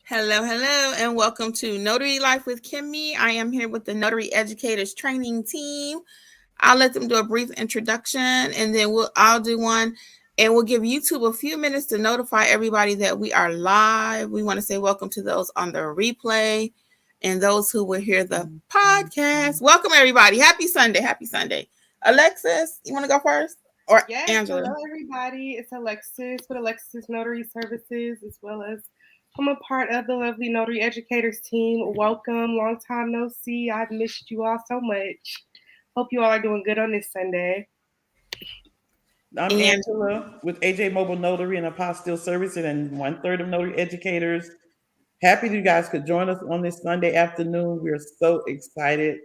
Hello, hello, and welcome to Notary Life with Kimmy. I am here with the Notary Educators Training Team. I'll let them do a brief introduction, and then I'll do one, and we'll give YouTube a few minutes to notify everybody that we are live. We want to say welcome to those on the replay and those who will hear the podcast. Welcome, everybody. Happy Sunday. Happy Sunday. Alexis, you want to go first? Or Yes, Angela? hello everybody. It's Alexis with Alexis Notary Services, as well as I'm a part of the lovely Notary Educators team. Welcome, long time no see. I've missed you all so much. Hope you all are doing good on this Sunday. I'm And Angela with AJ Mobile Notary and Apostille Services and 1/3 of Notary Educators. Happy you guys could join us on this Sunday afternoon. We are so excited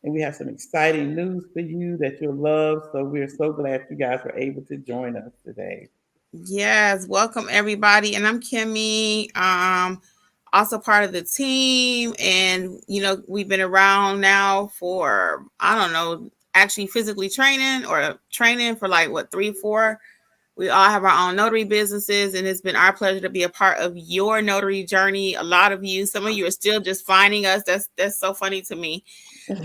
and we have some exciting news for you that you'll love. So we're so glad you guys were able to join us today. yes, welcome everybody. And I'm Kimmy, also part of the team. And we've been around now for I don't know, actually physically training or training for like what 3, 4. We all have our own notary businesses, and it's been our pleasure to be a part of your notary journey. A lot of you, some of you are still just finding us. That's so funny to me.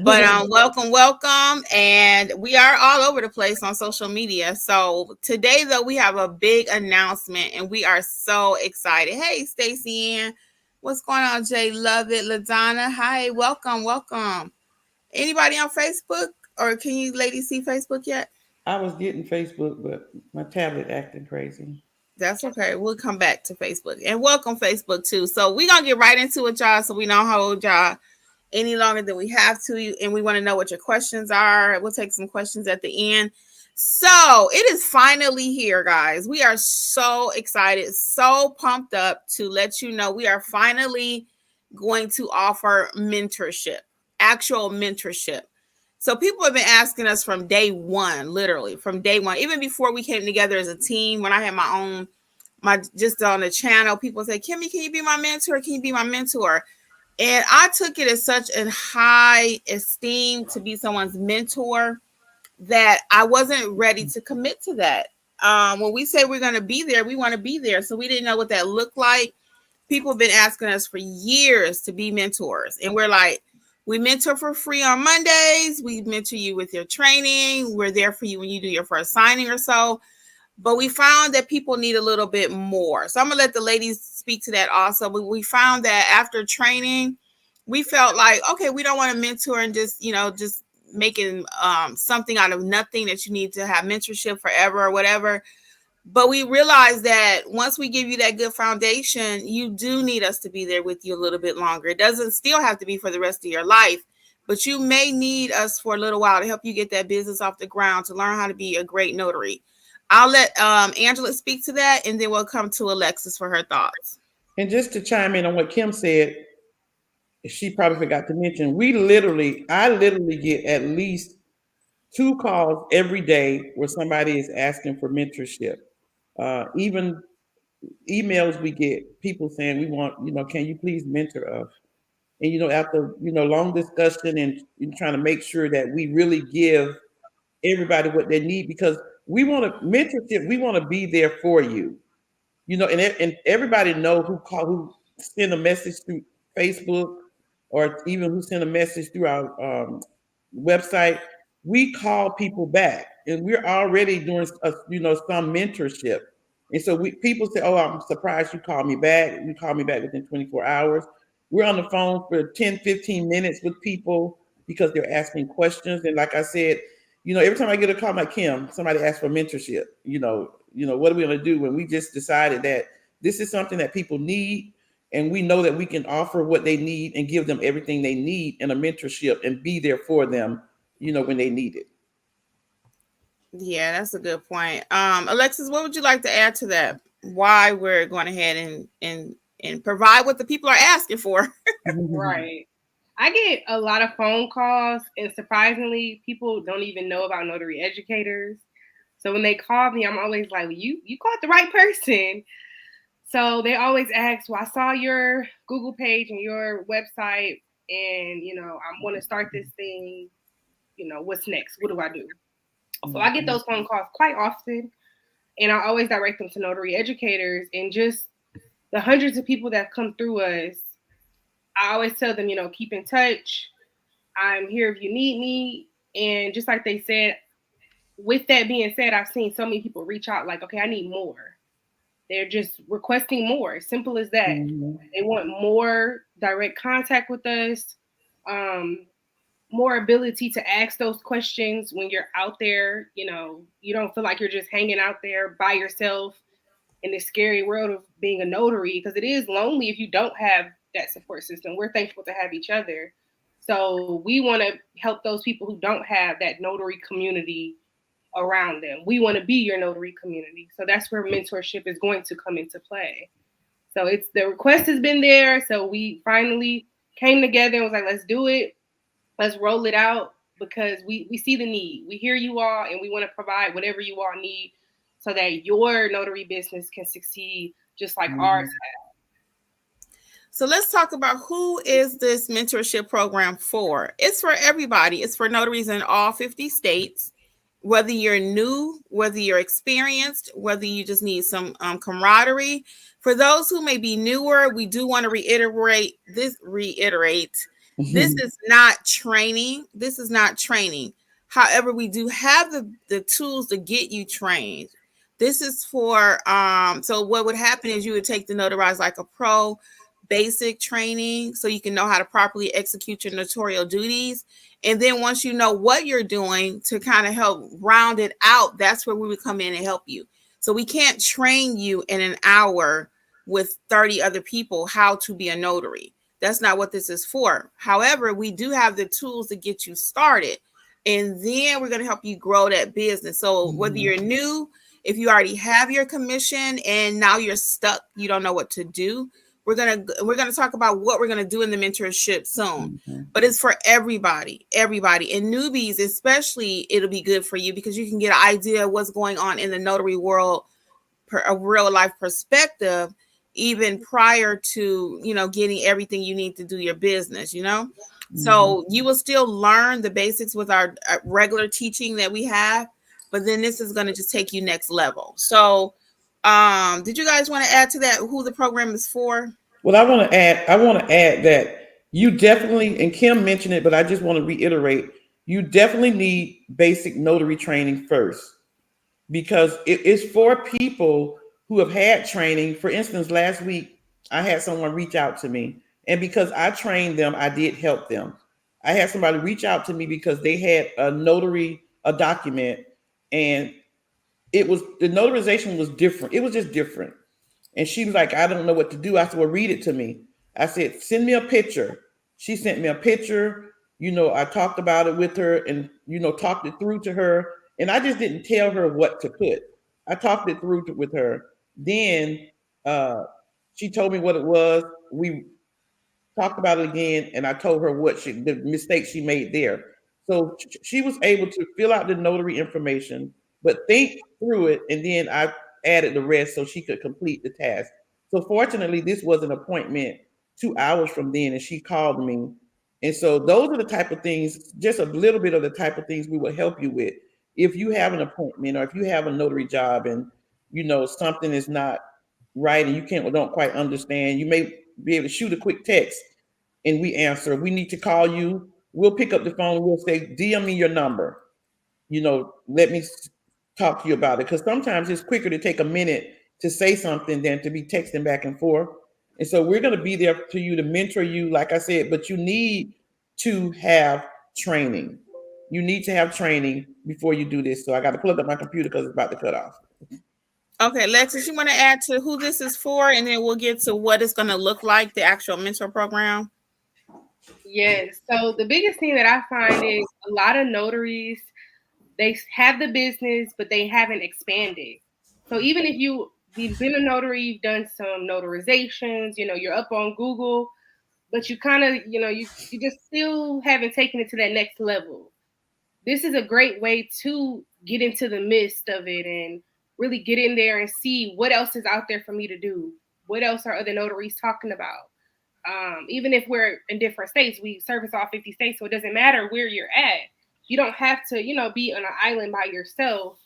But welcome, welcome. And we are all over the place on social media. So today, though, we have a big announcement and we are so excited. Hey, Stacy Ann. What's going on, Jay? Love it. LaDonna. Hi, welcome, welcome. Anybody on Facebook? Or can you ladies see Facebook yet? I was getting Facebook, but my tablet acting crazy. That's okay. We'll come back to Facebook. And welcome, Facebook, too. So we're going to get right into it, y'all, so we don't hold y'all any longer than we have to, and we want to know what your questions are. We'll take some questions at the end. So it is finally here, guys. We are so excited, so pumped up to let you know we are finally going to offer mentorship, actual mentorship. So people have been asking us from day one, literally from day one, even before we came together as a team. When I had my just on the channel, people say, Kimmy, can you be my mentor? Can you be my mentor? And I took it as such a high esteem to be someone's mentor that I wasn't ready to commit to that. When we say we're going to be there, we want to be there. So we didn't know what that looked like. People have been asking us for years to be mentors. And we're like, we mentor for free on Mondays. We mentor you with your training. We're there for you when you do your first signing or so. But we found that people need a little bit more. So I'm going to let the ladies speak to that also. But we found that after training, we felt like, okay, we don't want to mentor and just making something out of nothing that you need to have mentorship forever or whatever. But we realized that once we give you that good foundation, you do need us to be there with you a little bit longer. It doesn't still have to be for the rest of your life, but you may need us for a little while to help you get that business off the ground, to learn how to be a great notary. I'll let Angela speak to that, and then we'll come to Alexis for her thoughts. And just to chime in on what Kim said, she probably forgot to mention, I literally get at least 2 calls every day where somebody is asking for mentorship. Even emails we get people saying we want, can you please mentor us? And after long discussion and trying to make sure that we really give everybody what they need because we want to mentorship. We want to be there for you, and everybody know who send a message through Facebook or even who send a message through our website. We call people back, and we're already doing some mentorship. And so people say, "Oh, I'm surprised you called me back." You call me back within 24 hours. We're on the phone for 10, 15 minutes with people because they're asking questions. And like I said, every time I get a call like Kim, somebody asks for mentorship. What are we going to do when we just decided that this is something that people need, and we know that we can offer what they need and give them everything they need in a mentorship and be there for them, when they need it. Yeah, that's a good point. Alexis, what would you like to add to that? Why we're going ahead and provide what the people are asking for? Right. I get a lot of phone calls, and surprisingly, people don't even know about notary educators. So when they call me, I'm always like, well, you called the right person. So they always ask, well, I saw your Google page and your website, and I want to start this thing. What's next? What do I do? So I get those phone calls quite often, and I always direct them to notary educators and just the hundreds of people that come through us, I always tell them, keep in touch. I'm here if you need me. And just like they said, with that being said, I've seen so many people reach out like, okay, I need more. They're just requesting more. Simple as that. Mm-hmm. They want more direct contact with us, more ability to ask those questions when you're out there. You don't feel like you're just hanging out there by yourself in this scary world of being a notary, because it is lonely if you don't have that support system. We're thankful to have each other. So we want to help those people who don't have that notary community around them. We want to be your notary community. So that's where mentorship is going to come into play. So it's the request has been there. So we finally came together and was like, let's do it. Let's roll it out, because we see the need. We hear you all, and we want to provide whatever you all need so that your notary business can succeed just like ours has. So let's talk about who is this mentorship program for. It's for everybody. It's for notaries in all 50 states. Whether you're new, whether you're experienced, whether you just need some camaraderie. For those who may be newer, we do want to reiterate this. This is not training. This is not training. However, we do have the tools to get you trained. This is for so what would happen is you would take the Notarize Like a Pro basic training so you can know how to properly execute your notarial duties. And then once you know what you're doing to kind of help round it out, that's where we would come in and help you. So we can't train you in an hour with 30 other people how to be a notary. That's not what this is for. However, we do have the tools to get you started. And then we're going to help you grow that business. So whether you're new, if you already have your commission and now you're stuck, you don't know what to do, we're gonna talk about what we're gonna do in the mentorship soon. But it's for everybody, and newbies especially. It'll be good for you because you can get an idea of what's going on in the notary world, a real life perspective, even prior to getting everything you need to do your business. So you will still learn the basics with our regular teaching that we have, but then this is going to just take you next level. So did you guys want to add to that who the program is for? Well, I want to add that you definitely, and Kim mentioned it, but I just want to reiterate, you definitely need basic notary training first, because it is for people who have had training. For instance, last week I had someone reach out to me, and because I trained them, I did help them. I had somebody reach out to me because they had a document, and the notarization was different. It was just different. And she was like, I don't know what to do. I said, well, read it to me. I said, send me a picture. She sent me a picture. I talked about it with her and, talked it through to her. And I just didn't tell her what to put. I talked it through with her. Then she told me what it was. We talked about it again, and I told her the mistake she made there. So she was able to fill out the notary information, but think through it, and then I added the rest so she could complete the task. So fortunately, this was an appointment 2 hours from then, and she called me. And so those are the type of things, just a little bit of the type of things we will help you with. If you have an appointment or if you have a notary job and something is not right and you don't quite understand, you may be able to shoot a quick text and we answer. If we need to call you, we'll pick up the phone. We'll say, DM me your number. Let me talk to you about it. Because sometimes it's quicker to take a minute to say something than to be texting back and forth. And so we're going to be there to you to mentor you, like I said, but you need to have training. You need to have training before you do this. So I got to plug up my computer because it's about to cut off. Okay, Lexus, you want to add to who this is for, and then we'll get to what it's going to look like, the actual mentor program? Yes. So the biggest thing that I find is a lot of notaries, they have the business, but they haven't expanded. So even if you've been a notary, you've done some notarizations, you're up on Google, but you kind of, you just still haven't taken it to that next level. This is a great way to get into the midst of it and really get in there and see what else is out there for me to do. What else are other notaries talking about? Even if we're in different states, we service all 50 states, so it doesn't matter where you're at. You don't have to, be on an island by yourself.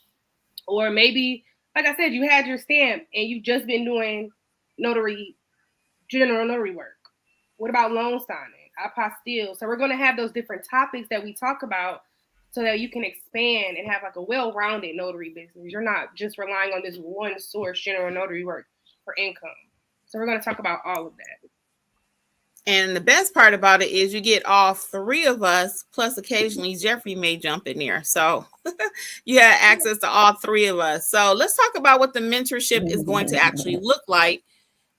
Or maybe, like I said, you had your stamp and you've just been doing notary general notary work? What about loan signing, apostille? So we're going to have those different topics that we talk about so that you can expand and have like a well-rounded notary business. You're not just relying on this one source, general notary work, for income. So we're going to talk about all of that. And the best part about it is you get all three of us, plus occasionally Jeffrey may jump in there. So you have access to all three of us. So let's talk about what the mentorship is going to actually look like.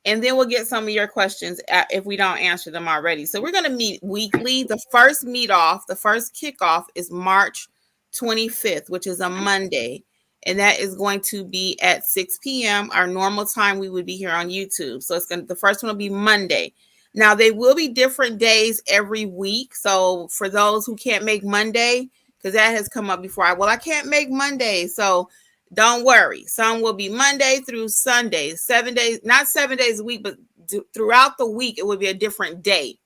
And then we'll get some of your questions if we don't answer them already. So we're going to meet weekly. The first the first kickoff is March 25th, which is a Monday. And that is going to be at 6 p.m. Our normal time we would be here on YouTube. So the first one will be Monday. Now, they will be different days every week. So for those who can't make Monday, because that has come up before, I can't make Monday. So don't worry. Some will be Monday through Sunday, 7 days, not 7 days a week, but throughout the week, it will be a different day.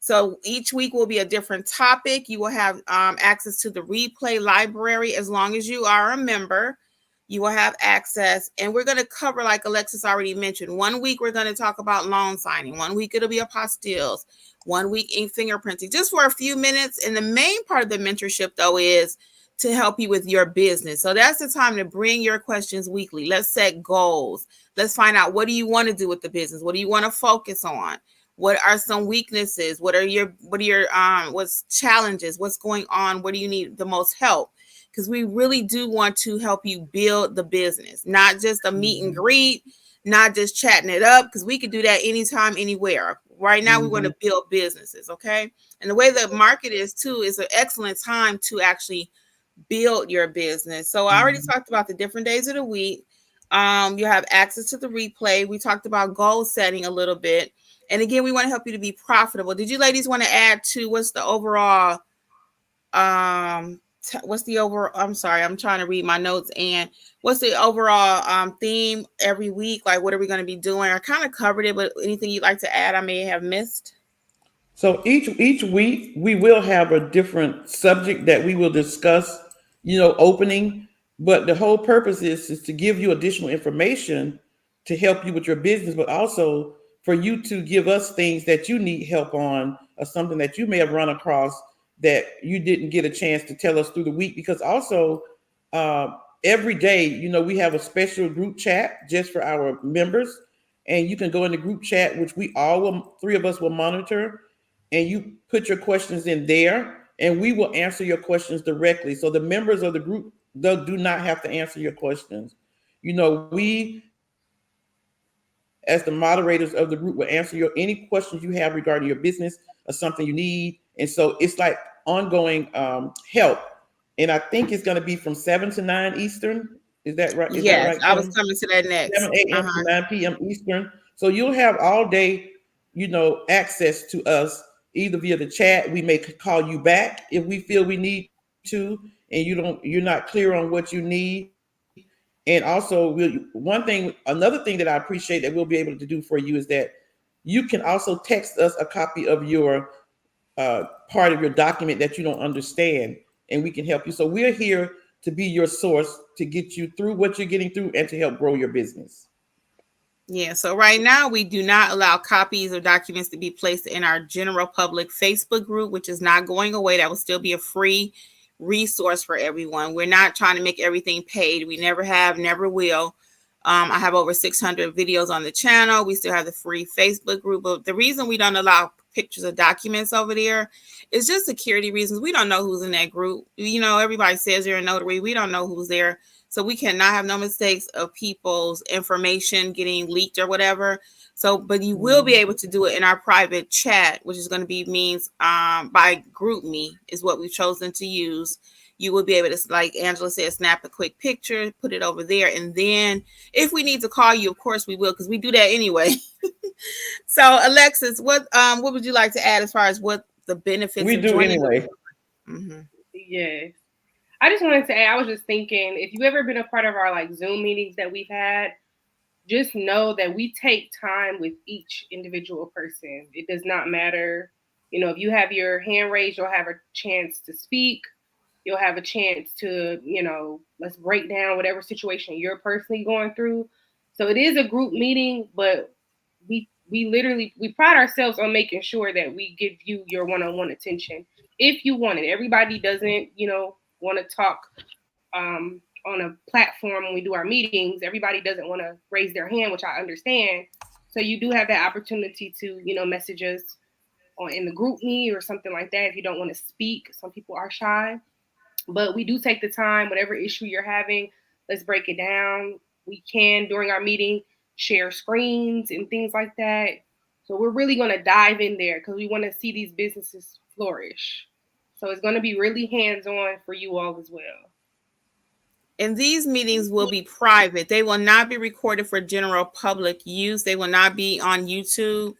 So each week will be a different topic. You will have access to the replay library as long as you are a member. You will have access, and we're going to cover, like Alexis already mentioned, 1 week we're going to talk about loan signing. 1 week it'll be apostilles. 1 week ink fingerprinting, just for a few minutes. And the main part of the mentorship, though, is to help you with your business. So that's the time to bring your questions weekly. Let's set goals. Let's find out, what do you want to do with the business? What do you want to focus on? What are some weaknesses? What are your what's challenges? What's going on? Where do you need the most help? Because we really do want to help you build the business, not just a meet and greet, not just chatting it up, because we could do that anytime, anywhere. Right now, we want to build businesses, okay? And the way the market is, too, is an excellent time to actually build your business. So I already talked about the different days of the week. You have access to the replay. We talked about goal setting a little bit. And again, we want to help you to be profitable. Did you ladies want to add to what's the overall I'm sorry, I'm trying to read my notes. And what's the overall theme every week? Like, what are we going to be doing? I kind of covered it, but anything you'd like to add I may have missed? So each week we will have a different subject that we will discuss, opening. But the whole purpose is to give you additional information to help you with your business, but also for you to give us things that you need help on, or something that you may have run across that you didn't get a chance to tell us through the week. Because also uh, every day, we have a special group chat just for our members, and you can go in the group chat, which three of us will monitor, and you put your questions in there, and we will answer your questions directly. So the members of the group, they do not have to answer your questions. We, as the moderators of the group, will answer any questions you have regarding your business or something you need. And so it's like ongoing help. And I think it's going to be from 7 to 9 Eastern. Is that right? Is that Yes, right, I was Kim? coming to that next. 7 a.m. to 9 p.m. Eastern. So you'll have all day, access to us either via the chat. We may call you back if we feel we need to, and you're not clear on what you need. And also, another thing that I appreciate that we'll be able to do for you is that you can also text us a copy of your part of your document that you don't understand, and we can help you. So we're here to be your source to get you through what you're getting through and to help grow your business. Yeah, so right now we do not allow copies or documents to be placed in our general public Facebook group, which is not going away. That will still be a free resource for everyone. We're not trying to make everything paid. We never have, never will. I have over 600 videos on the channel. We still have the free Facebook group. But the reason we don't allow pictures of documents over there is just security reasons. We don't know who's in that group. Everybody says they're a notary. We don't know who's there. So we cannot have no mistakes of people's information getting leaked or whatever. So, but you will be able to do it in our private chat, which is going to be means by GroupMe is what we've chosen to use. You will be able to, like Angela said, snap a quick picture, put it over there. And then if we need to call you, of course we will, because we do that anyway. So Alexis, what would you like to add as far as what the benefits we of do joining? anyway. Yes. I just wanted to add, I was just thinking, if you've ever been a part of our like Zoom meetings that we've had, just know that we take time with each individual person. It does not matter. If you have your hand raised, you'll have a chance to speak. You'll have a chance to, let's break down whatever situation you're personally going through. So it is a group meeting, but we we pride ourselves on making sure that we give you your one-on-one attention if you want it. Everybody doesn't, want to talk on a platform when we do our meetings. Everybody doesn't want to raise their hand, which I understand. So you do have that opportunity to, message us on in the group me or something like that if you don't want to speak. Some people are shy, but we do take the time, whatever issue you're having, let's break it down. We can, during our meeting, share screens and things like that. So we're really going to dive in there because we want to see these businesses flourish. So it's going to be really hands-on for you all as well. And these meetings will be private. They will not be recorded for general public use. They will not be on YouTube.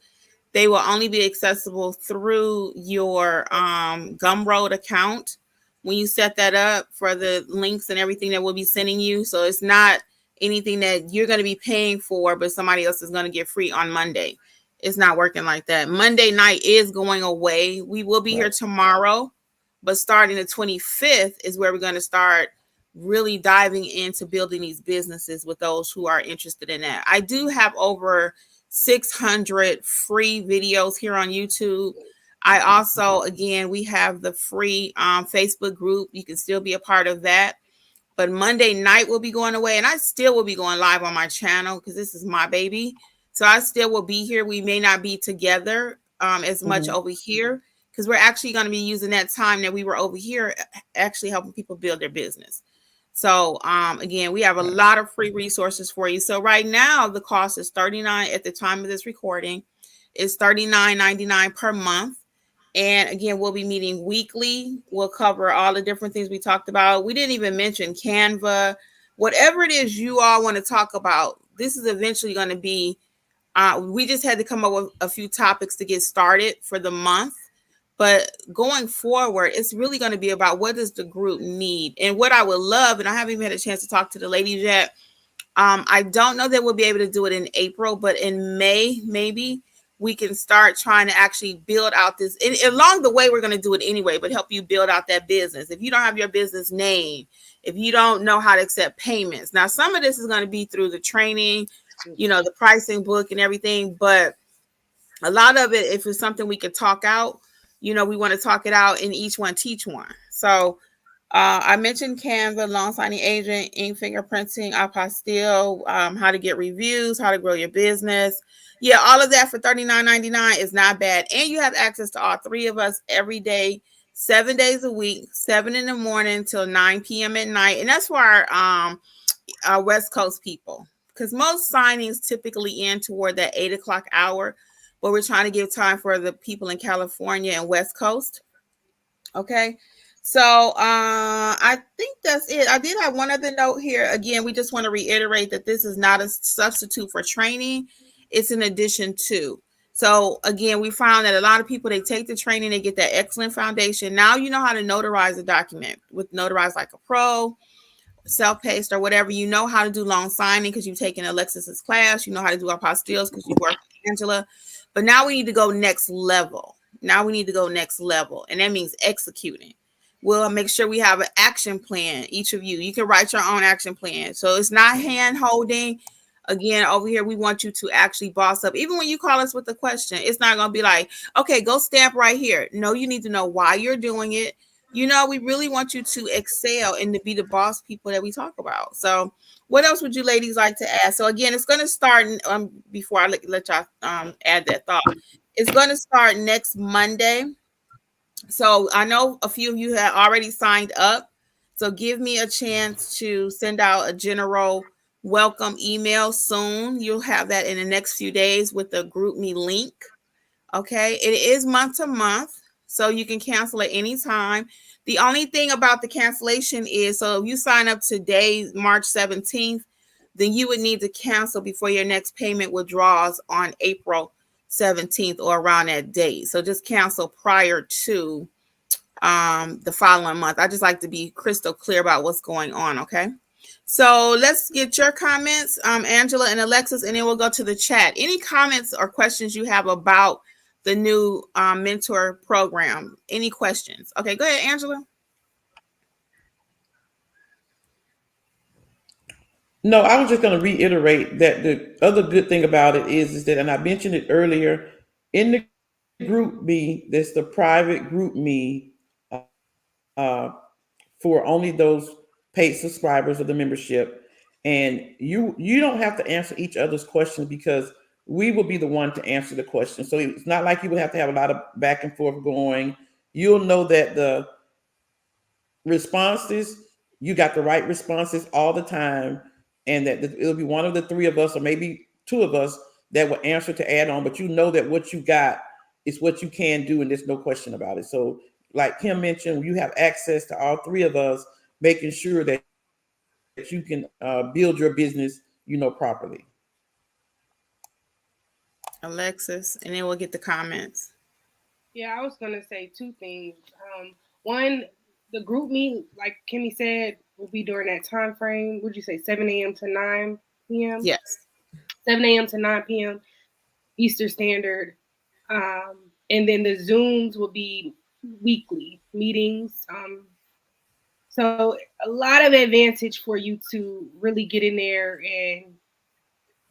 They will only be accessible through your Gumroad account when you set that up for the links and everything that we'll be sending you. So it's not anything that you're going to be paying for, but somebody else is going to get free on Monday. It's not working like that. Monday night is going away. We will be here tomorrow, but starting the 25th is where we're going to start really diving into building these businesses with those who are interested in that. I do have over 600 free videos here on YouTube. I also, again, we have the free Facebook group. You can still be a part of that. But Monday night will be going away, and I still will be going live on my channel because this is my baby. So I still will be here. We may not be together as much over here because we're actually going to be using that time that we were over here actually helping people build their business. So again, we have a lot of free resources for you. So right now, the cost is $39 at the time of this recording. It's $39.99 per month. And again, we'll be meeting weekly. We'll cover all the different things we talked about. We didn't even mention Canva. Whatever it is you all want to talk about, this is eventually going to be, we just had to come up with a few topics to get started for the month. But going forward, it's really going to be about what does the group need? And what I would love, and I haven't even had a chance to talk to the ladies yet. I don't know that we'll be able to do it in April, but in May, maybe we can start trying to actually build out this. And along the way, we're going to do it anyway, but help you build out that business. If you don't have your business name, if you don't know how to accept payments. Now, some of this is going to be through the training, the pricing book and everything. But a lot of it, if it's something we could talk out, we want to talk it out and each one teach one. So I mentioned Canva, loan signing agent, ink fingerprinting, apostille, how to get reviews, how to grow your business. Yeah, all of that for $39.99 is not bad. And you have access to all three of us every day, 7 days a week, 7 in the morning till 9 p.m. at night. And that's for our West Coast people, because most signings typically end toward that 8 o'clock hour. But we're trying to give time for the people in California and West Coast. Okay. So I think that's it. I did have one other note here. Again, we just want to reiterate that this is not a substitute for training. It's an addition to. So again, we found that a lot of people, they take the training, they get that excellent foundation. Now you know how to notarize a document with Notarize Like a Pro, self-paced or whatever. You know how to do loan signing because you've taken Alexis's class. You know how to do apostilles because you work with Angela. But now we need to go next level. And that means executing. We'll make sure we have an action plan. Each of you can write your own action plan. So it's not hand holding. Again, over here, we want you to actually boss up. Even when you call us with a question, it's not going to be like, okay, go stamp right here. No, you need to know why you're doing it. We really want you to excel and to be the boss people that we talk about. So what else would you ladies like to add? So again, it's going to start before I let y'all add that thought. It's going to start next Monday. So I know a few of you have already signed up. So give me a chance to send out a general welcome email soon. You'll have that in the next few days with the GroupMe link. Okay. It is month to month, so you can cancel at any time. The only thing about the cancellation is, so if you sign up today, March 17th, then you would need to cancel before your next payment withdraws on April 17th or around that date. So just cancel prior to the following month. I just like to be crystal clear about what's going on. Okay. So let's get your comments, Angela and Alexis, and then we'll go to the chat. Any comments or questions you have about the new mentor program? Any questions? Okay, go ahead, Angela. No, I was just going to reiterate that the other good thing about it is that, and I mentioned it earlier, in the group me, there's the private group me uh, for only those paid subscribers of the membership, and you don't have to answer each other's questions because we will be the one to answer the question. So it's not like you would have to have a lot of back and forth going. You'll know that the responses, you got the right responses all the time, and that it'll be one of the three of us, or maybe two of us, that will answer to add on. But you know that what you got is what you can do, and there's no question about it. So, like Kim mentioned, you have access to all three of us, making sure that you can build your business, properly. Alexis, and then we'll get the comments. Yeah, I was gonna say two things. One, the group meet, like Kimmy said, will be during that time frame. Would you say 7 a.m. to 9 p.m.? Yes. 7 a.m. to 9 p.m. Eastern Standard. And then the Zooms will be weekly meetings. So a lot of advantage for you to really get in there and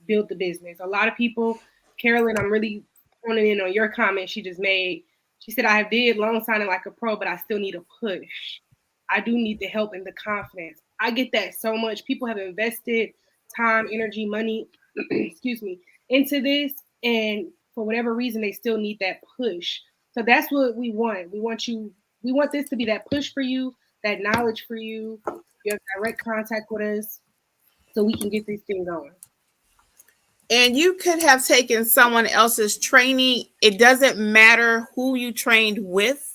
build the business. A lot of people, Carolyn, I'm really honing in on your comment she just made. She said, I did loan signing like a pro, but I still need a push. I do need the help and the confidence. I get that so much. People have invested time, energy, money, excuse me, into this. And for whatever reason, they still need that push. So that's what we want. We want this to be that push for you, that knowledge for you. You have direct contact with us so we can get this thing going. And you could have taken someone else's training. It doesn't matter who you trained with.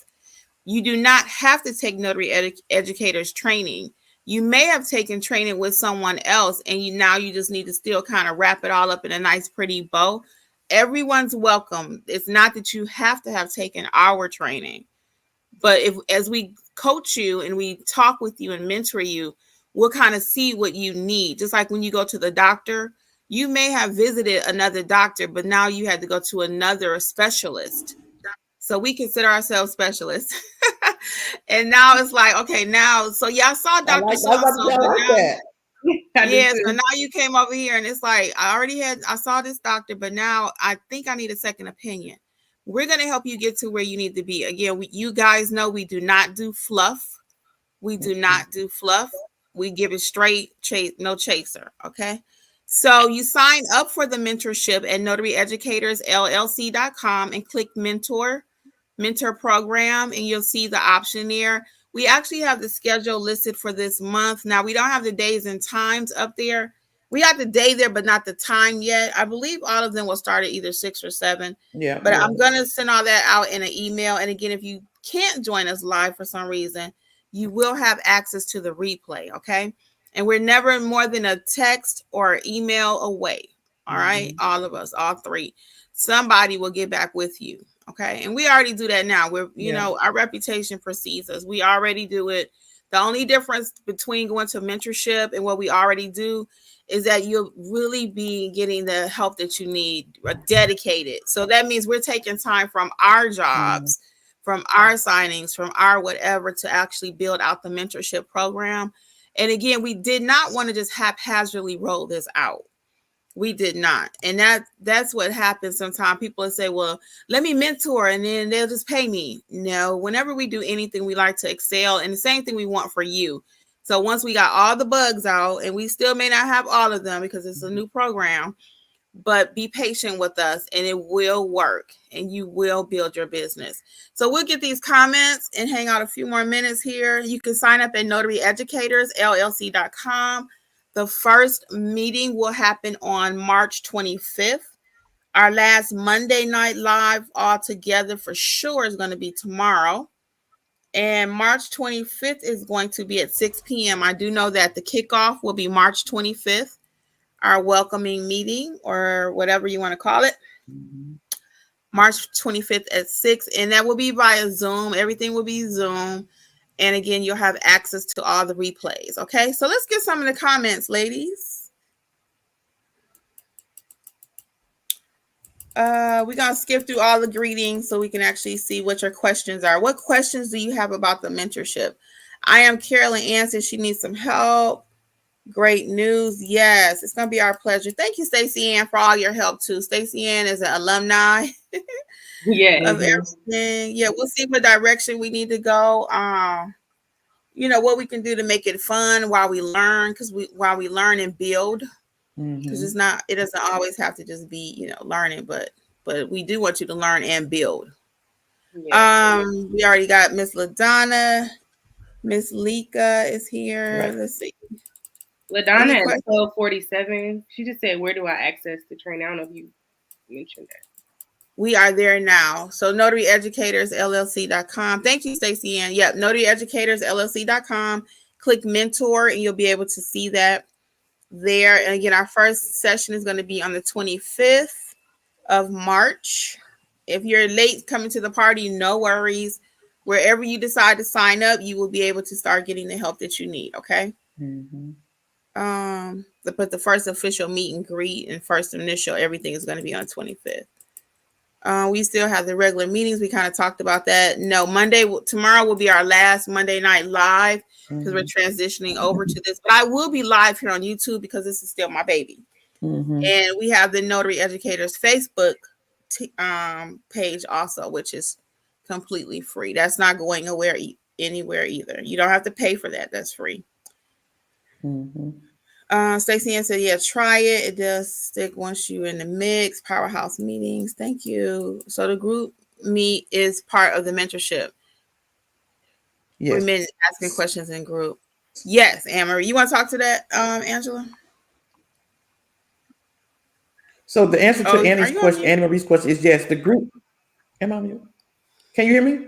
You do not have to take notary educators training. You may have taken training with someone else, and you just need to still kind of wrap it all up in a nice, pretty bow. Everyone's welcome. It's not that you have to have taken our training, but if as we coach you and we talk with you and mentor you, we'll kind of see what you need. Just like when you go to the doctor, you may have visited another doctor, but now you had to go to another specialist. So we consider ourselves specialists. And now it's like, okay, now, so yeah, I saw I Dr. like, I like, So-and-so, I but like now, that. yes, but now you came over here and it's like, I saw this doctor, but now I think I need a second opinion. We're going to help you get to where you need to be. Again, you guys know we do not do fluff. We do not do fluff. We give it straight, no chaser. Okay. So you sign up for the mentorship at notaryeducatorsllc.com and click mentor program, and you'll see the option there. We actually have the schedule listed for this month. Now, we don't have the days and times up there. We got the day there, but not the time yet. I believe all of them will start at either 6 or 7. Yeah, But yeah. I'm going to send all that out in an email. And again, if you can't join us live for some reason, you will have access to the replay. Okay. And we're never more than a text or email away. All right. All of us, all three. Somebody will get back with you. Okay. And we already do that now. Our reputation precedes us. We already do it. The only difference between going to mentorship and what we already do is that you'll really be getting the help that you need, dedicated. So that means we're taking time from our jobs, from our signings, from our whatever, to actually build out the mentorship program. And again, we did not want to just haphazardly roll this out. We did not. And that's what happens sometimes. People say, well, let me mentor and then they'll just pay me. No, whenever we do anything, we like to excel. And the same thing we want for you. So once we got all the bugs out, and we still may not have all of them because it's a new program, but be patient with us and it will work and you will build your business. So we'll get these comments and hang out a few more minutes here. You can sign up at notaryeducatorsllc.com. The first meeting will happen on March 25th. Our last Monday night live all together for sure is going to be tomorrow. And March 25th is going to be at 6 p.m. I do know that the kickoff will be March 25th, our welcoming meeting or whatever you want to call it. March 25th at 6. And that will be via Zoom. Everything will be Zoom. And again, you'll have access to all the replays. Okay, so let's get some of the comments, ladies. We're going to skip through all the greetings so we can actually see what your questions are. What questions do you have about the mentorship? I am Carolyn Ann says she needs some help Great news. Yes, it's going to be our pleasure. Thank you, Stacey Ann, for all your help too. Stacey Ann is an alumni Yeah. of everything. Yeah, we'll see what direction we need to go. What we can do to make it fun while we learn, while we learn and build, because it doesn't always have to just be, learning, but we do want you to learn and build. Yeah. We already got Miss LaDonna. Miss Lika is here. Right. Let's see. LaDonna Any at questions? 1247. She just said, where do I access the training? I don't know if you mentioned that. We are there now. So notaryeducatorsllc.com. Thank you, Stacey Ann. Yep, notaryeducatorsllc.com. Click mentor and you'll be able to see that there. And again, our first session is going to be on the 25th of March. If you're late coming to the party, no worries. Wherever you decide to sign up, you will be able to start getting the help that you need. Okay. But the first official meet and greet and first initial everything is going to be on 25th. We still have the regular meetings. We kind of talked about that. No, tomorrow will be our last Monday night live because we're transitioning over to this. But I will be live here on YouTube because this is still my baby. And we have the Notary Educators Facebook page also, which is completely free. That's not going anywhere either. You don't have to pay for that. That's free. Stacey Ann said, yeah, try it. It does stick once you're in the mix. Powerhouse meetings. Thank you. So the group meet is part of the mentorship. Yes. Women asking questions in group. Yes, Anne-Marie. You want to talk to that, Angela? So the answer to Anne Marie's question is yes. The group. Am I on mute? Can you hear me?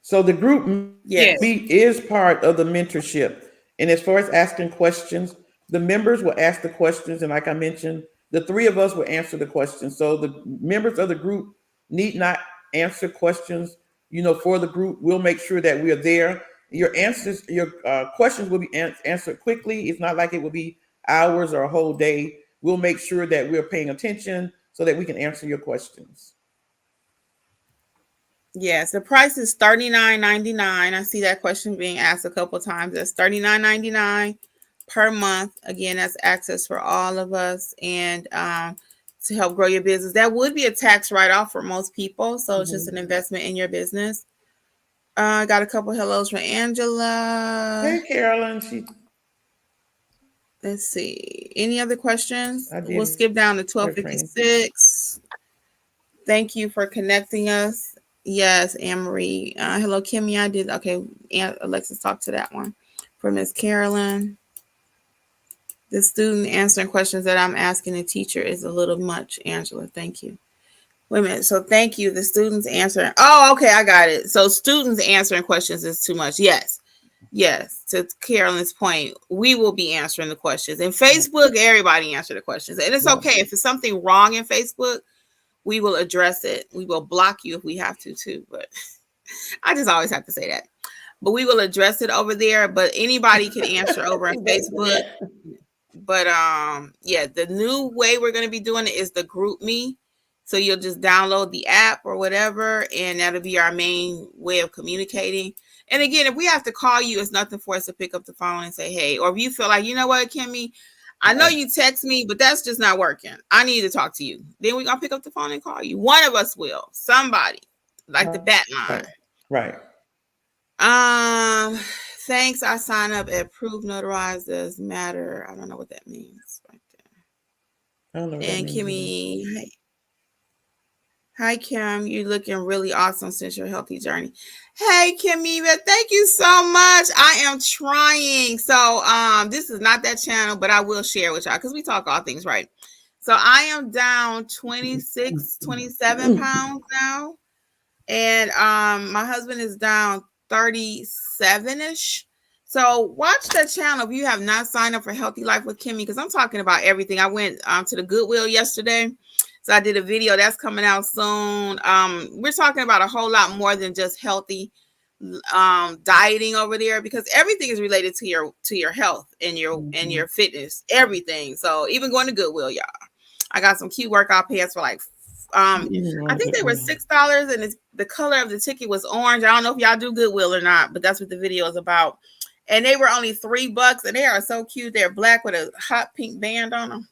So the group meet is part of the mentorship. And as far as asking questions, the members will ask the questions. And like I mentioned, the three of us will answer the questions. So the members of the group need not answer questions, for the group. We'll make sure that we are there. Your questions will be answered quickly. It's not like it will be hours or a whole day. We'll make sure that we're paying attention so that we can answer your questions. Yes, the price is $39.99. I see that question being asked a couple of times. That's $39.99 per month. Again, that's access for all of us and to help grow your business. That would be a tax write-off for most people. So it's just an investment in your business. I got a couple hellos from Angela. Hey, Carolyn. Let's see. Any other questions? I did We'll skip down to 1256. Thank you for connecting us. Yes, Anne-Marie. Hello, Kimmy. I did. Okay. Alexis talked to that one. For Miss Carolyn. The student answering questions that I'm asking the teacher is a little much, Angela. Thank you. Wait a minute. So thank you. The students answering. Oh, okay. I got it. So students answering questions is too much. Yes. Yes. To Carolyn's point, we will be answering the questions. In Facebook, everybody answer the questions. And it's okay. If it's something wrong in Facebook, we will address it. We will block you if we have to too. But I just always have to say that. But we will address it over there. But anybody can answer over on Facebook. But yeah, the new way we're going to be doing it is the group me. So you'll just download the app or whatever, and that'll be our main way of communicating. And again, if we have to call you, it's nothing for us to pick up the phone and say, hey, or if you feel like, you know what, Kimmy, I know you text me, but that's just not working. I need to talk to you. Then we're going to pick up the phone and call you. One of us will. Somebody. Like the bat line. Right. Thanks. I sign up at Proof Notarized Does Matter. I don't know what that means right there. I don't know what and that means. Kimmy. Hi, Kim. You're looking really awesome since your healthy journey. Hey, Kimmy, thank you so much. I am trying. So this is not that channel, but I will share with y'all because we talk all things right. So I am down 26, 27 pounds now. And my husband is down 37-ish. So watch that channel if you have not signed up for Healthy Life with Kimmy, because I'm talking about everything. I went to the Goodwill yesterday. So I did a video that's coming out soon. We're talking about a whole lot more than just healthy dieting over there, because everything is related to your health and your fitness, everything. So even going to Goodwill, y'all. I got some cute workout pants for like I think they were $6, and the color of the ticket was orange. I don't know if y'all do Goodwill or not, but that's what the video is about. And they were only $3, and they are so cute. They're black with a hot pink band on them.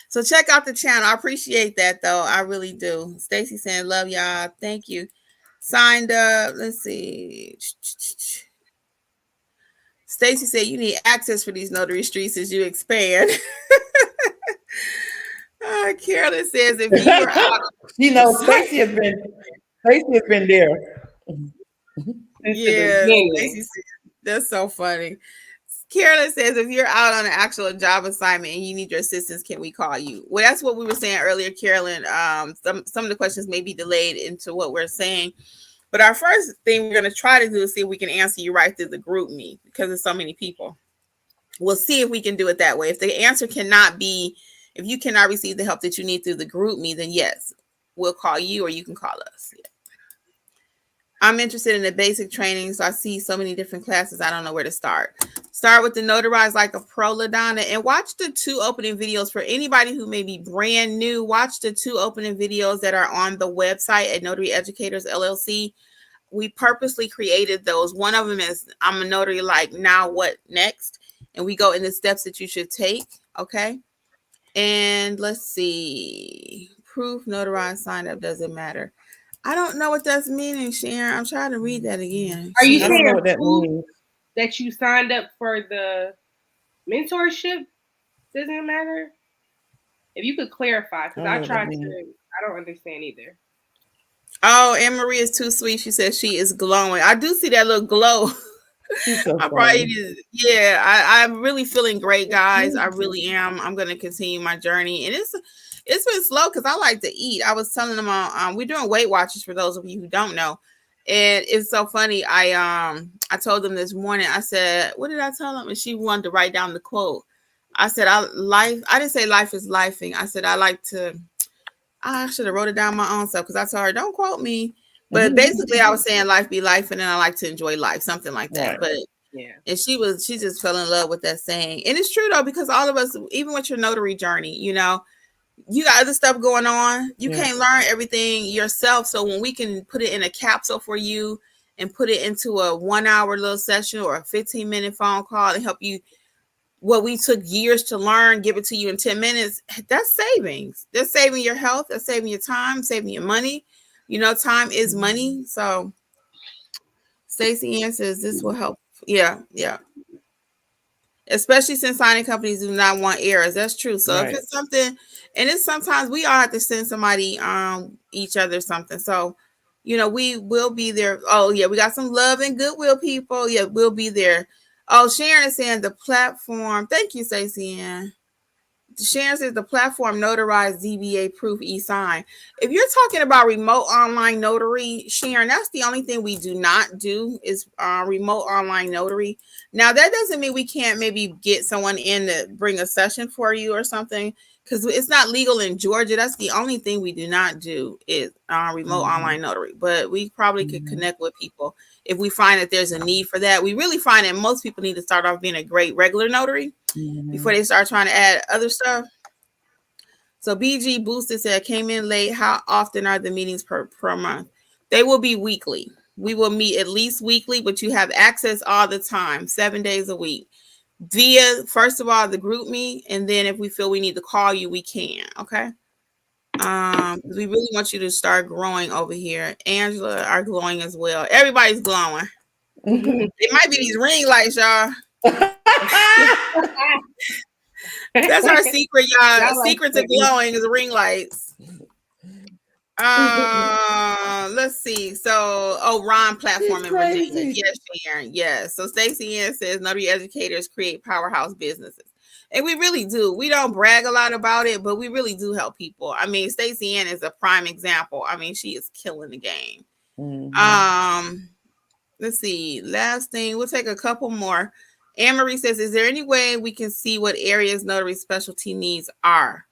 So check out the channel. I appreciate that, though. I really do. Stacy saying, love y'all. Thank you. Signed up. Let's see. Stacy said, you need access for these notary streets as you expand. Carolyn says, if you were out. You know, Stacy has been there. Yeah, Stacy said, that's so funny. Carolyn says, if you're out on an actual job assignment and you need your assistance, can we call you? Well, that's what we were saying earlier, Carolyn. Some of the questions may be delayed into what we're saying. But our first thing we're going to try to do is see if we can answer you right through the group me, because there's so many people. We'll see if we can do it that way. If the answer cannot be, if you cannot receive the help that you need through the group me, then yes, we'll call you or you can call us. Yeah. I'm interested in the basic training, so I see so many different classes. I don't know where to start. Start with the Notarize Like a Pro, LaDonna, and watch the 2 opening videos. For anybody who may be brand new, watch the 2 opening videos that are on the website at Notary Educators LLC. We purposely created those. One of them is I'm a notary, like, now what next? And we go into steps that you should take, okay? And let's see. Proof, notarized, signed up, doesn't matter. I don't know what that's meaning, Sharon. I'm trying to read that again. Are you I don't know saying what that means. that you signed up for the mentorship? Doesn't matter? If you could clarify, because I don't understand either. Oh, Anne Marie is too sweet. She says she is glowing. I do see that little glow. So I probably just, yeah, I'm really feeling great, guys. I really am. I'm going to continue my journey. And it's been slow because I like to eat. I was telling them we're doing Weight Watchers for those of you who don't know. And it's so funny. I told them this morning, I said, what did I tell them? And she wanted to write down the quote. I said, I didn't say life is lifing. I said, I should have wrote it down my own self, because I told her, don't quote me. But basically I was saying life be life, and then I like to enjoy life, something like that. Right. But yeah, and she just fell in love with that saying. And it's true though, because all of us, even with your notary journey, you know, you got other stuff going on. You can't learn everything yourself. So when we can put it in a capsule for you and put it into a 1-hour little session or a 15-minute phone call and help you, what we took years to learn, give it to you in 10 minutes, that's savings. That's saving your health. That's saving your time, saving your money. You know, time is money. So Stacey Ann says this will help. Yeah. Especially since signing companies do not want errors. That's true. So if it's something, and it's sometimes we all have to send somebody each other something. So, you know, we will be there. Oh, yeah, we got some love and goodwill people. Yeah, we'll be there. Oh, Sharon is saying the platform. Thank you, Stacey Ann. Sharon says the platform notarized DBA proof e-sign. If you're talking about remote online notary, Sharon, that's the only thing we do not do is remote online notary. Now, that doesn't mean we can't maybe get someone in to bring a session for you or something, because it's not legal in Georgia. That's the only thing we do not do is remote online notary. But we probably could connect with people if we find that there's a need for that. We really find that most people need to start off being a great regular notary before they start trying to add other stuff. So BG Boosted said, came in late. How often are the meetings per month? They will be weekly. We will meet at least weekly, but you have access all the time, 7 days a week, via, first of all, the group me. And then if we feel we need to call you, we can. Okay. We really want you to start growing over here. Angela are glowing as well. Everybody's glowing. It might be these ring lights, y'all. That's our secret, y'all. Secret to glowing is ring lights. Let's see. So, Ron platform in Virginia. Yes, Sharon. Yes. So Stacey Ann says notary educators create powerhouse businesses. And we really do. We don't brag a lot about it, but we really do help people. I mean, Stacey Ann is a prime example. I mean, she is killing the game. Let's see. Last thing. We'll take a couple more. Anne-Marie says, is there any way we can see what areas notary specialty needs are?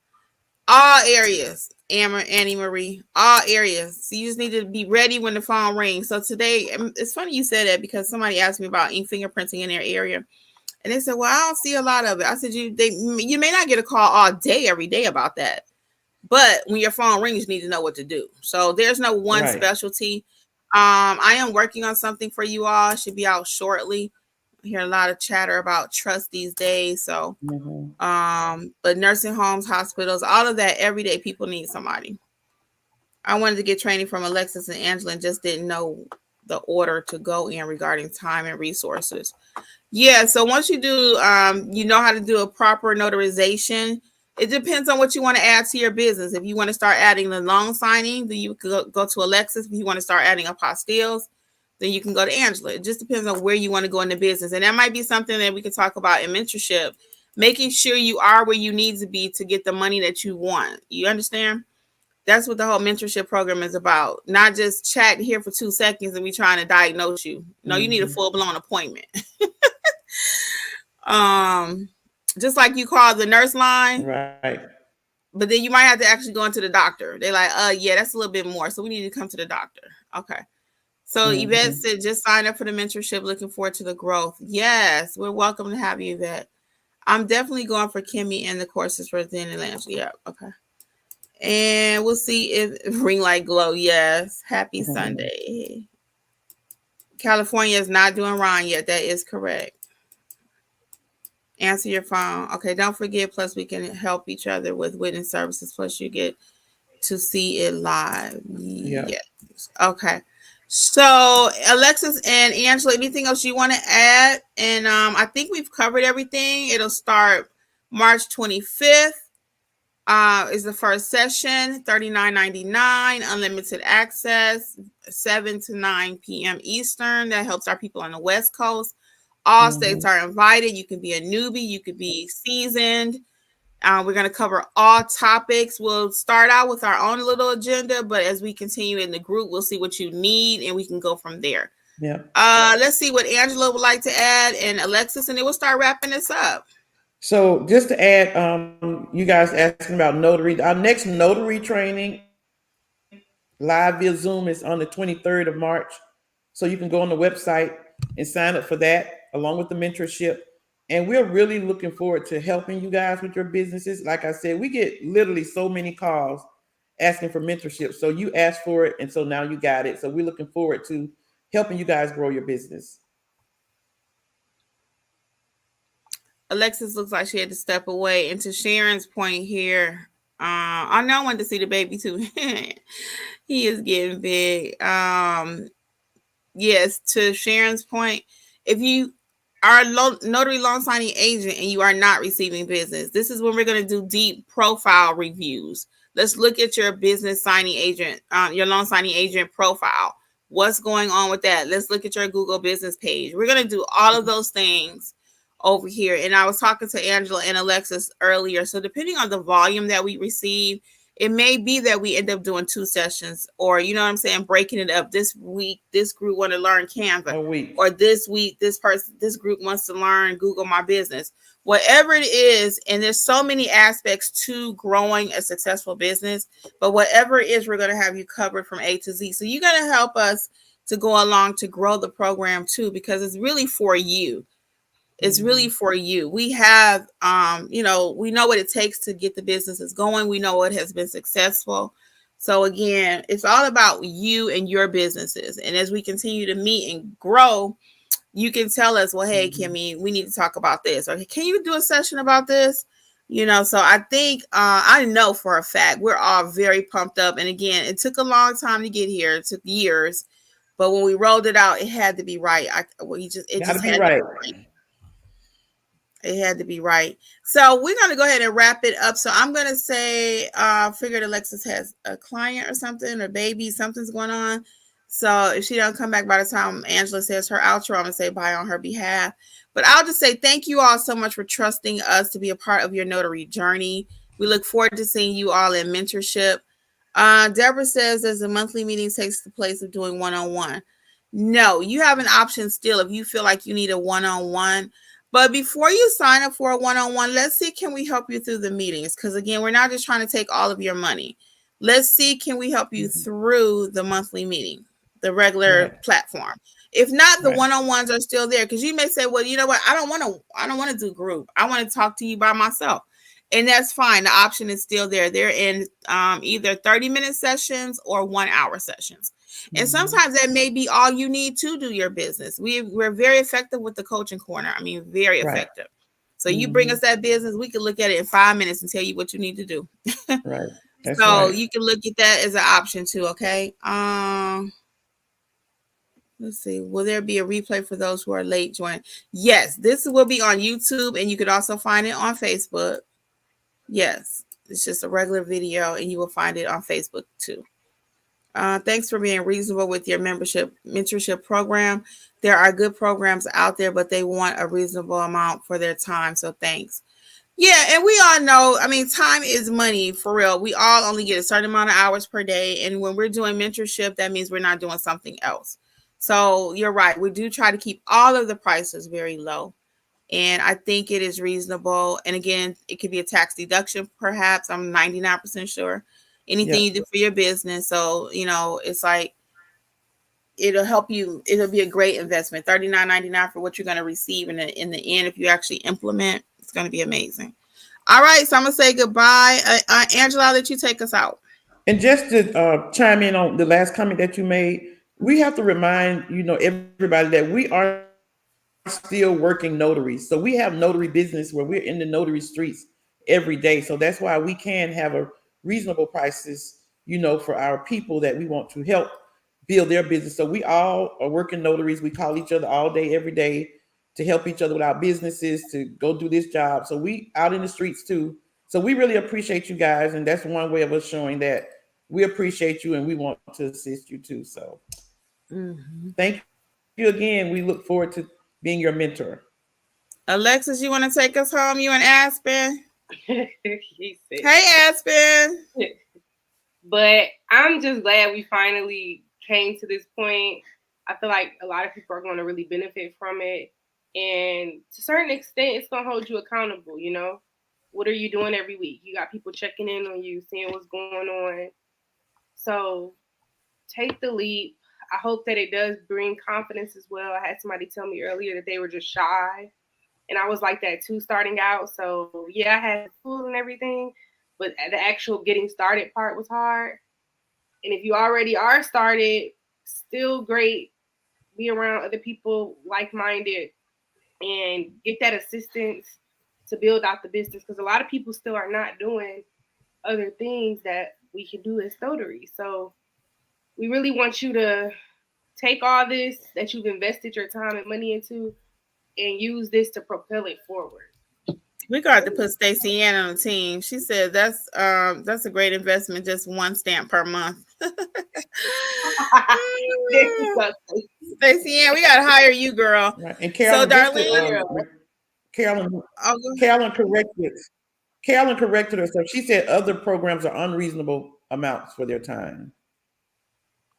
All areas, Annie Marie, all areas. So you just need to be ready when the phone rings. So today, it's funny you said that, because somebody asked me about ink fingerprinting in their area. And they said, well, I don't see a lot of it. I said, you may not get a call all day, every day about that. But when your phone rings, you need to know what to do. So there's no one specialty. I am working on something for you all. It should be out shortly. hear a lot of chatter about trust these days. So, Mm-hmm. but nursing homes, hospitals, all of that, every day people need somebody. I wanted to get training from Alexis and Angela and just didn't know the order to go in regarding time and resources. Yeah, so once you do, you know how to do a proper notarization. It depends on what you want to add to your business. If you want to start adding the loan signing, then you can go to Alexis. If you want to start adding apostilles, then you can go to Angela. It just depends on where you want to go in the business. And that might be something that we can talk about in mentorship, making sure you are where you need to be to get the money that you want. You understand? That's what the whole mentorship program is about. Not just chat here for 2 seconds and we trying to diagnose you. No, you need a Mm-hmm. full blown appointment. um, just like you call the nurse line, Right. but then you might have to actually go into the doctor. They're like, yeah, that's a little bit more. So we need to come to the doctor. Okay. So Yvette Mm-hmm. said, just sign up for the mentorship. Looking forward to the growth. Yes, we're welcome to have you, Yvette. I'm definitely going for Kimmy and the courses for Zen and Lance. Yeah, okay. And we'll see if ring light glow. Yes. Happy Sunday. California is not doing Ron yet. That is correct. Answer your phone. Okay, don't forget. Plus, we can help each other with witness services. Plus, you get to see it live. Yeah. Yes. Okay. So, Alexis and Angela, anything else you want to add? And I think we've covered everything. It'll start March 25th. Is the first session, $39.99, unlimited access, 7 to 9 p.m. Eastern. That helps our people on the West Coast. All Mm-hmm. states are invited. You can be a newbie, you could be seasoned. We're going to cover all topics. We'll start out with our own little agenda, but as we continue in the group, we'll see what you need and we can go from there. Yeah. Let's see what Angela would like to add and Alexis, and then we'll start wrapping this up. So just to add, you guys asking about notary. Our next notary training live via Zoom is on the 23rd of March. So you can go on the website and sign up for that along with the mentorship. And we're really looking forward to helping you guys with your businesses. Like I said, we get literally so many calls asking for mentorship. So you asked for it, and so now you got it. So we're looking forward to helping you guys grow your business. Alexis looks like she had to step away. And to Sharon's point here, I know I wanted to see the baby too. He is getting big. Yes, to Sharon's point, if you are a notary loan signing agent and you are not receiving business, this is when we're going to do deep profile reviews. Let's look at your business signing agent, your loan signing agent profile. What's going on with that? Let's look at your Google business page. We're going to do all of those things over here. And I was talking to Angela and Alexis earlier. So depending on the volume that we receive, it may be that we end up doing 2 sessions, or you know what I'm saying, breaking it up. This week this group want to learn Canva, A week. or this week this group wants to learn Google My Business. Whatever it is, and there's so many aspects to growing a successful business, but whatever it is, we're going to have you covered from A to Z. So you're going to help us to go along to grow the program too, because it's really for you. It's really for you. We have, we know what it takes to get the businesses going. We know what has been successful. So again, it's all about you and your businesses. And as we continue to meet and grow, you can tell us, well, hey, Kimmy, we need to talk about this. Or can you do a session about this? So I think, I know for a fact, we're all very pumped up. And again, it took a long time to get here. It took years. But when we rolled it out, it had to be right. It just Gotta be had right. to be right. It had to be right. So we're going to go ahead and wrap it up. So I'm going to say, figured Alexis has a client or something, or baby, something's going on. So if she don't come back by the time Angela says her outro, I'm going to say bye on her behalf. But I'll just say thank you all so much for trusting us to be a part of your notary journey. We look forward to seeing you all in mentorship. Deborah says, as a monthly meeting takes the place of doing one-on-one. No, you have an option still if you feel like you need a one-on-one. But before you sign up for a one-on-one, let's see, can we help you through the meetings? Because again, we're not just trying to take all of your money. Let's see, can we help you through the monthly meeting, the regular platform? If not, the one-on-ones are still there. Because you may say, well, you know what? I don't want to do group. I want to talk to you by myself. And that's fine. The option is still there. They're in either 30-minute sessions or 1 hour sessions. And sometimes that may be all you need to do your business. We're very effective with the coaching corner. I mean, very Right. effective. So you bring us that business, we can look at it in 5 minutes and tell you what you need to do. Right. That's So right. you can look at that as an option too. Okay. Let's see. Will there be a replay for those who are late joining? Yes, this will be on YouTube, and you could also find it on Facebook. Yes, it's just a regular video, and you will find it on Facebook too. Thanks for being reasonable with your mentorship program. There are good programs out there, but they want a reasonable amount for their time. So thanks. Yeah, and we all know, I mean, time is money for real. We all only get a certain amount of hours per day. And when we're doing mentorship, that means we're not doing something else. So you're right. We do try to keep all of the prices very low. And I think it is reasonable. And again, it could be a tax deduction, perhaps. I'm 99% sure. Anything Yeah. you do for your business. So, it's like it'll help you. It'll be a great investment. $39.99 for what you're going to receive in the end. If you actually implement, it's going to be amazing. All right. So I'm going to say goodbye. Angela, I'll let you take us out. And just to chime in on the last comment that you made, we have to remind everybody that we are still working notaries. So we have notary business where we're in the notary streets every day. So that's why we can have a reasonable prices, for our people that we want to help build their business. So we all are working notaries. We call each other all day, every day to help each other with our businesses, to go do this job. So we out in the streets too. So we really appreciate you guys. And that's one way of us showing that we appreciate you and we want to assist you too. So thank you again. We look forward to being your mentor. Alexis, you want to take us home? You and Aspen? He said. Hey, Aspen. But I'm just glad we finally came to this point. I feel like a lot of people are going to really benefit from it. And to a certain extent, it's going to hold you accountable, What are you doing every week? You got people checking in on you, seeing what's going on. So take the leap. I hope that it does bring confidence as well. I had somebody tell me earlier that they were just shy. And I was like that too, starting out. So yeah, I had food and everything, but the actual getting started part was hard. And if you already are started, still great. Be around other people like-minded and get that assistance to build out the business, because a lot of people still are not doing other things that we can do as notary. So we really want you to take all this that you've invested your time and money into and use this to propel it forward. We got to put Stacey Ann on the team. She said that's a great investment, just one stamp per month. Stacey Ann, we got to hire you, girl. Right. And Carolyn, so, Darlene, Carolyn corrected herself. She said other programs are unreasonable amounts for their time.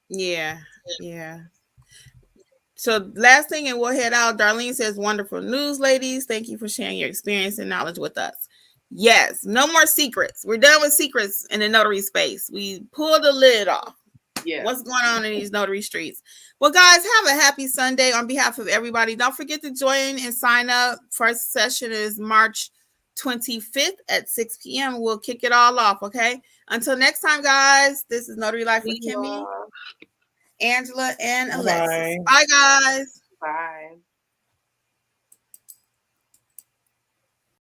Yeah. So last thing, and we'll head out. Darlene says, wonderful news, ladies. Thank you for sharing your experience and knowledge with us. Yes, no more secrets. We're done with secrets in the notary space. We pulled the lid off. Yeah. What's going on in these notary streets? Well, guys, have a happy Sunday on behalf of everybody. Don't forget to join and sign up. First session is March 25th at 6 p.m. We'll kick it all off, okay? Until next time, guys, this is Notary Life with Kimmy, Angela, and Alexis. Bye, guys. Bye.